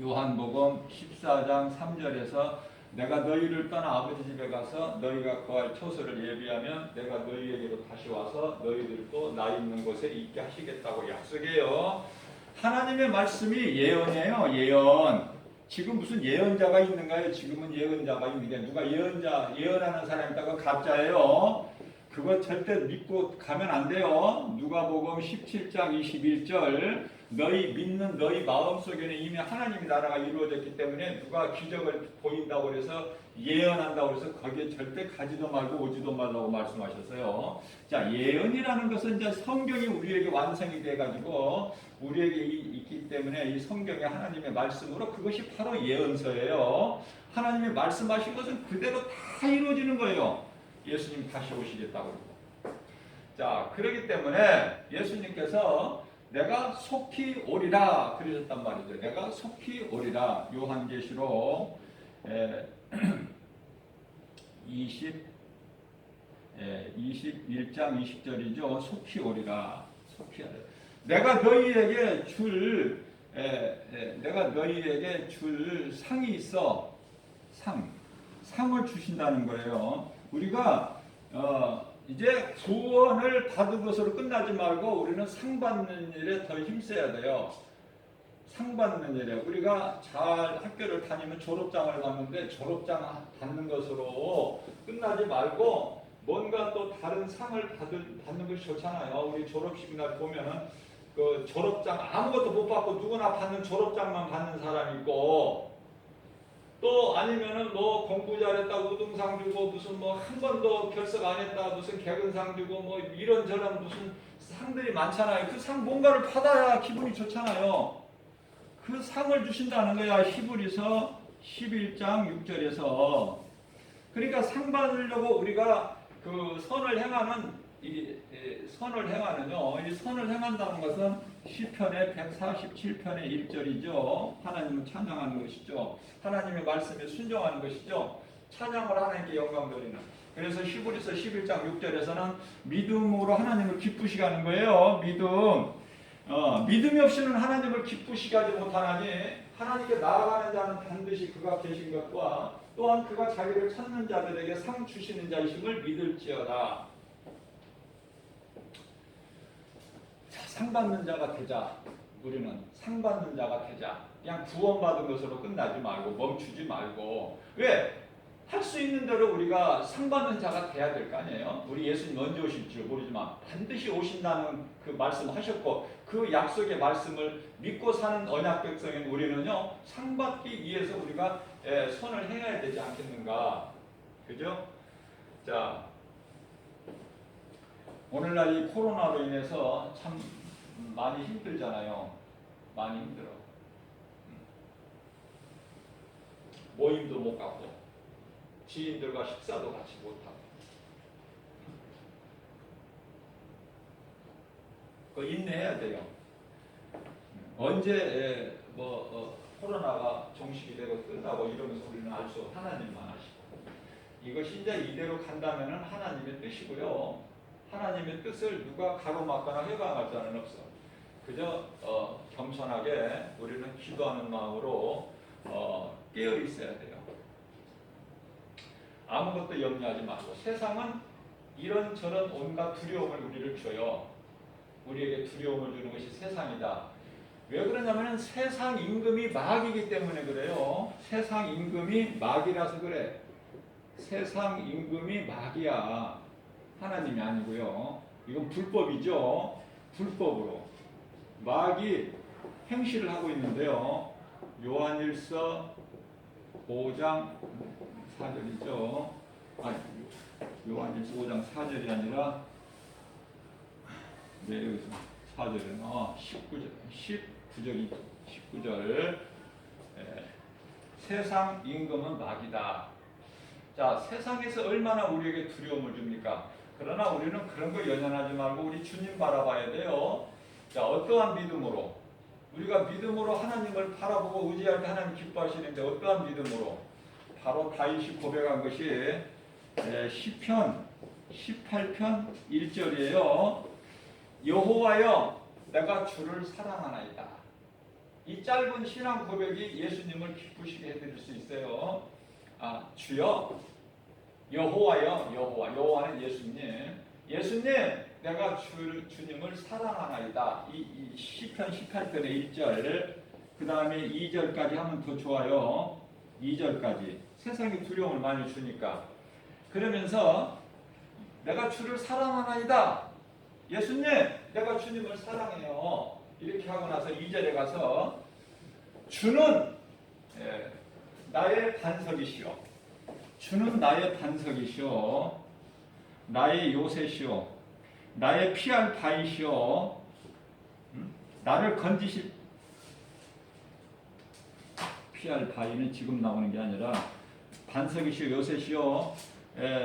요한복음 14장 3절에서 내가 너희를 떠나 아버지 집에 가서 너희가 거할 처소를 예비하면 내가 너희에게로 다시 와서 너희들도 나 있는 곳에 있게 하시겠다고 약속해요. 하나님의 말씀이 예언이에요. 예언. 지금 무슨 예언자가 있는가요? 지금은 예언자가 있는 게 누가 예언하는 사람이 있다고 가짜예요. 그거 절대 믿고 가면 안 돼요. 누가복음 17장 21절 너희 믿는 너희 마음속에는 이미 하나님의 나라가 이루어졌기 때문에 누가 기적을 보인다고 해서 예언한다고 해서 거기에 절대 가지도 말고 오지도 말라고 말씀하셨어요. 자, 예언이라는 것은 이제 성경이 우리에게 완성이 돼가지고 우리에게 있기 때문에 이 성경의 하나님의 말씀으로 그것이 바로 예언서예요. 하나님의 말씀하신 것은 그대로 다 이루어지는 거예요. 예수님 다시 오시겠다고 그러고. 자, 그렇기 때문에 예수님께서 내가 속히 오리라 그러셨단 말이죠. 내가 속히 오리라. 요한계시록 21장 20절이죠. 속히 오리라. 속히 하라. 내가 너희에게 줄 상이 있어. 상을 주신다는 거예요. 우리가 이제 구원을 받은 것으로 끝나지 말고 우리는 상 받는 일에 더 힘써야 돼요. 상 받는 일에 우리가 잘 학교를 다니면 졸업장을 받는데 졸업장 받는 것으로 끝나지 말고 뭔가 또 다른 상을 받는 것이 좋잖아요. 우리 졸업식 날 보면은 그 졸업장 아무것도 못 받고 누구나 받는 졸업장만 받는 사람이 있고 또 아니면은 뭐 공부 잘했다고 우등상 주고 무슨 뭐 한 번도 결석 안 했다 무슨 개근상 주고 뭐 이런저런 무슨 상들이 많잖아요. 그 상 뭔가를 받아야 기분이 좋잖아요. 그 상을 주신다는 거야. 히브리서 11장 6절에서. 그러니까 상 받으려고 우리가 그 선을 행하는요. 이 선을 행한다는 것은 시편의 147편의 1절이죠. 하나님을 찬양하는 것이죠. 하나님의 말씀에 순종하는 것이죠. 찬양을 하나님께 영광 돌리는. 그래서 히브리서 11장 6절에서는 믿음으로 하나님을 기쁘시게 하는 거예요. 믿음이 없이는 하나님을 기쁘시게 하지 못하나니 하나님께 나아가는 자는 반드시 그가 계신 것과 또한 그가 자기를 찾는 자들에게 상 주시는 자이심을 믿을지어다. 자, 상 받는 자가 되자. 우리는 상 받는 자가 되자. 그냥 구원받은 것으로 끝나지 말고 멈추지 말고. 왜? 할 수 수 있는 대로 우리가 상 받는 자가 돼야 될 거 아니에요. 우리 예수님 언제 오실지 모르지만 반드시 오신다는 그 말씀하셨고 그 약속의 말씀을 믿고 사는 언약 백성인 우리는요 상 받기 위해서 우리가 손을 행해야 되지 않겠는가, 그죠? 자, 오늘날 이 코로나로 인해서 참 많이 힘들잖아요. 많이 힘들어. 모임도 못 가고 지인들과 식사도 같이 못하고 그 인내해야 돼요. 언제 코로나가 종식이 되고 끝나고 이러면서 우리는 알 수 하나님만 아시고 이것이 이제 이대로 간다면은 하나님의 뜻이고요. 하나님의 뜻을 누가 가로막거나 회방할 자는 없어. 그저 겸손하게 우리는 기도하는 마음으로 깨어 있어야 돼요. 아무것도 염려하지 말고 세상은 이런저런 온갖 두려움을 우리를 줘요. 우리에게 두려움을 주는 것이 세상이다. 왜 그러냐면 세상 임금이 마귀이기 때문에 그래요. 세상 임금이 마귀라서 그래. 세상 임금이 마귀야. 하나님이 아니고요. 이건 불법이죠. 불법으로 마귀 행실을 하고 있는데요. 요한일서 5장 4절이죠. 아니, 요한일서 5장 4절이 아니라 여기서 4절은 19절이 19절. 세상 임금은 마귀다. 자, 세상에서 얼마나 우리에게 두려움을 줍니까? 그러나 우리는 그런 거 연연하지 말고 우리 주님 바라봐야 돼요. 자, 어떠한 믿음으로? 우리가 믿음으로 하나님을 바라보고 의지할 때 하나님 기뻐하시는데 어떠한 믿음으로? 바로 다윗이 고백한 것이 시편 18편 1절이에요. 여호와여 내가 주를 사랑하나이다. 이 짧은 신앙 고백이 예수님을 기쁘시게 해드릴 수 있어요. 주여, 여호와여, 여호와는 예수님 내가 주님을 사랑하나이다. 이 시편 18편의 1절, 그 다음에 2절까지 하면 더 좋아요. 2절까지 세상이 두려움을 많이 주니까 그러면서 내가 주를 사랑하나이다. 예수님 내가 주님을 사랑해요. 이렇게 하고 나서 2절에 가서 주는 나의 반석이시오. 주는 나의 반석이시오. 나의 요새시오. 나의 피할 바이시오. 나를 건지실 피할 바위는 지금 나오는 게 아니라 반석이시오 요새시오.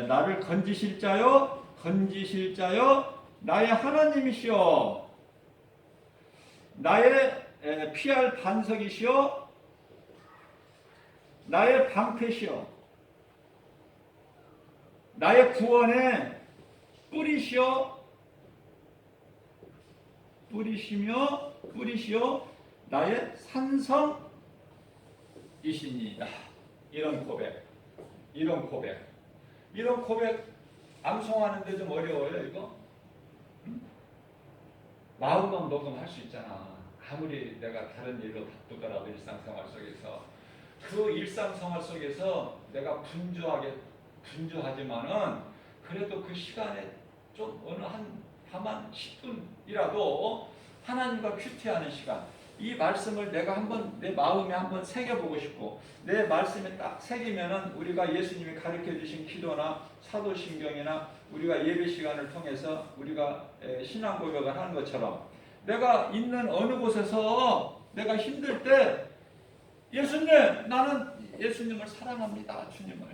나를 건지실 자요 나의 하나님이시오. 나의 피할 반석이시오. 나의 방패시오. 나의 구원의 뿌리시오. 뿌리시오. 나의 산성이시니이다. 이런 고백 암송하는데 좀 어려워요 이거? 마음만 먹으면 할 수 있잖아. 아무리 내가 다른 일로 바쁘더라도 일상생활 속에서 그 일상생활 속에서 내가 분주하지만은 그래도 그 시간에 좀 어느 다만 10분이라도 하나님과 큐티하는 시간, 이 말씀을 내가 한번 내 마음에 한번 새겨보고 싶고 내 말씀에 딱 새기면은 우리가 예수님이 가르쳐 주신 기도나 사도신경이나 우리가 예배 시간을 통해서 우리가 신앙 고백을 하는 것처럼 내가 있는 어느 곳에서 내가 힘들 때 예수님 나는 예수님을 사랑합니다. 주님을.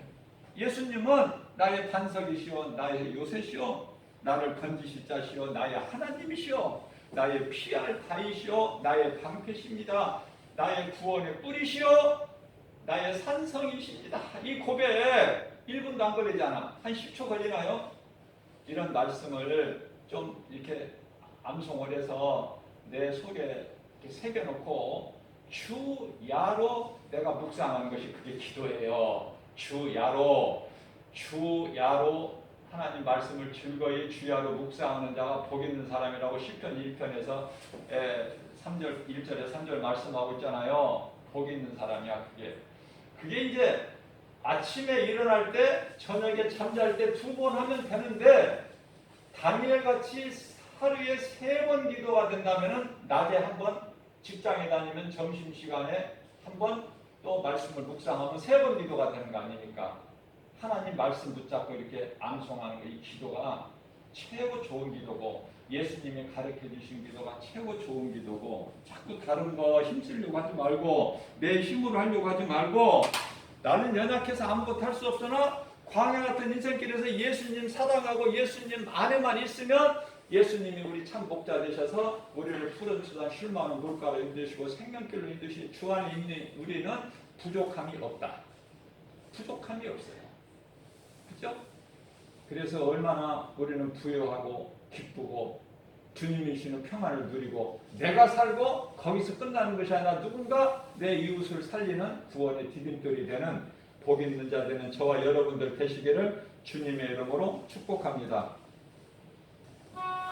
예수님은 나의 반석이시오. 나의 요새시오. 나를 건지실 자시오. 나의 하나님이시오. 나의 피할 바위시오. 나의 방패십니다. 나의 구원의 뿌리시오. 나의 산성이십니다. 이 고백 1분도 안 걸리지 않아. 한 10초 걸리나요? 이런 말씀을 좀 이렇게 암송을 해서 내 속에 이렇게 새겨놓고 주야로 내가 묵상하는 것이 그게 기도예요. 주야로 하나님 말씀을 즐거이 주야로 묵상하는 자가 복 있는 사람이라고 시편 1편에서 3절 1절에 3절 말씀하고 있잖아요. 복 있는 사람이야 그게 이제 아침에 일어날 때, 저녁에 잠잘 때 2번 하면 되는데 다니엘 같이 하루에 3번 기도가 된다면 낮에 1번, 직장에 다니면 점심시간에 1번, 또 말씀을 묵상하면 3번 기도가 되는 거 아닙니까? 하나님 말씀 붙잡고 이렇게 암송하는 이 기도가 최고 좋은 기도고, 예수님이 가르쳐 주신 기도가 최고 좋은 기도고, 자꾸 다른 거 힘쓰려고 하지 말고 내 힘으로 하려고 하지 말고, 나는 연약해서 아무것도 할 수 없으나 광야 같은 인생길에서 예수님 사랑하고 예수님 안에만 있으면 예수님이 우리 참 목자 되셔서 우리를 푸른 수단 쉴만한 물가로 인도시고 생명길로 인도시 주 안에 있는 우리는 부족함이 없다. 부족함이 없어요. 그죠? 그래서 얼마나 우리는 부유하고 기쁘고 주님이 주시는 평안을 누리고, 내가 살고 거기서 끝나는 것이 아니라 누군가 내 이웃을 살리는 구원의 디딤돌이 되는 복 있는 자 되는 저와 여러분들 되시기를 주님의 이름으로 축복합니다.